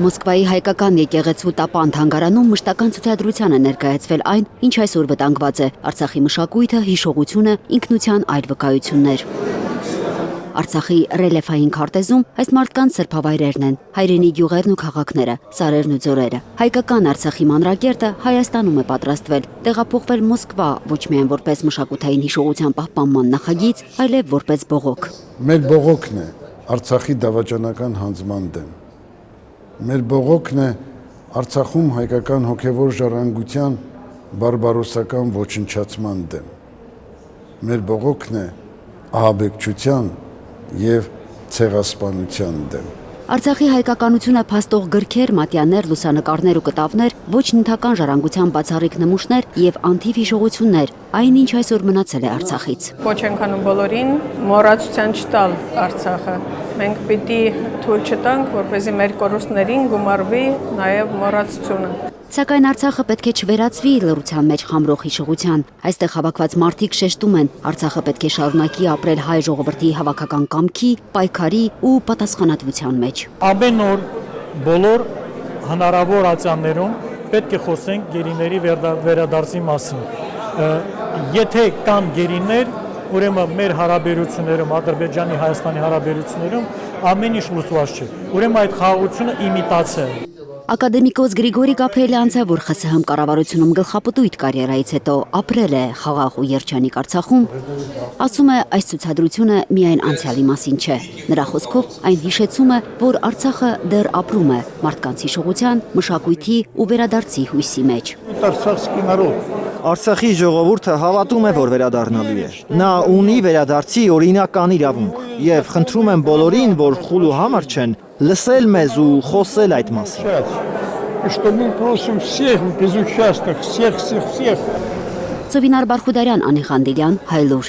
Մոսկվայի հայկական եկեղեցու տապան թանգարանում մշտական ցուցադրության է ներկայացվել այն, ինչ այսօր վտանգված է՝ Արցախի մշակույթը, հիշողությունը, ինքնության այլ վկայություններ։ Արցախի ռելիեֆային քարտեզում այս մարդկանց սրբավայրերն են, հայրենի գյուղերն ու քաղաքները, սարերն ու ձորերը։ Հայկական Արցախի մանրակերտը Հայաստանում է պատրաստվել, տեղափոխվել Մոսկվա ոչ միայն որպես մշակութային հիշողության պահպանման նախագիծ, այլև որպես բողոք։ Մեր բողոքն է Արցախի դավաճանական հանձնման դեմ։ Մեր բողոքն է Արցախում հայկական հոգևոր ժառանգության բարբարոսական ոչնչացման դեմ։ Մեր բողոքն է ահաբեկչության և ցեղասպանության դեմ։ Արցախի հայկականությունը փաստող գրքեր, մատյաններ, լուսանկարներ ու կտավներ, ոչ նյութական ժառանգության բացառիկ նմուշներ և անթիվ հիշողություններ, այն ինչ այսօր մնացել է Արցախից։ Ոչ ենք անում բոլորին մոռացության չտալ Արցախը։ Մենք պիտի թույլ չտանք, որպեսզի մեր կորուստներին գումարվի նաև մոռացությունը։ Սակայն Արցախը պետք է չվերածվի լռության մեջ խամրող հիշողության։ Այստեղ հավաքված մարդիկ շեշտում են, Արցախը պետք է շարունակի ապրել հայ ժողովրդի հավաքական կամքի, պայքարի ու պատասխանատվության մեջ։ Ամեն օր բոլոր հնարավոր ատյաններում պետք է խոսենք գերիների վերադարձի մասին։ Եթե կան գերիներ, ուրեմն մեր հարաբերություններում, Ադրբեջանի Հայաստանի հարաբերություններում ամեն ինչ լուծված չէ։ Ուրեմն այդ խաղաղությունը իմիտացիա է։ Ակադեմիկոս Գրիգորի Գաբրիելյանցը, որ ԽՍՀՄ կառավարությունում գլխապտույտ կարիերայից հետո ապրել է խաղաղ ու երջանիկ Արցախում, ասում է, այս ցուցադրությունը միայն անցյալի մասին չէ։ Նրա խոսքով այն հիշեցում է, որ Արցախը դեռ ապրում է մարդկանց հիշողության, մշակույթի ու վերադարձի հույսի մեջ։ Արցախի ժողովուրդը հավատում է, որ վերադառնալու է։ Նա ունի վերադարձի օրինական իրավունք եւ խնդրում եմ բոլորին, որ խուլ ու համր չեն, լսել մեզ ու խոսել այդ մասին։ Ծովինար Բարխուդարյան, Անի Խանդիլյան, Հայլուր։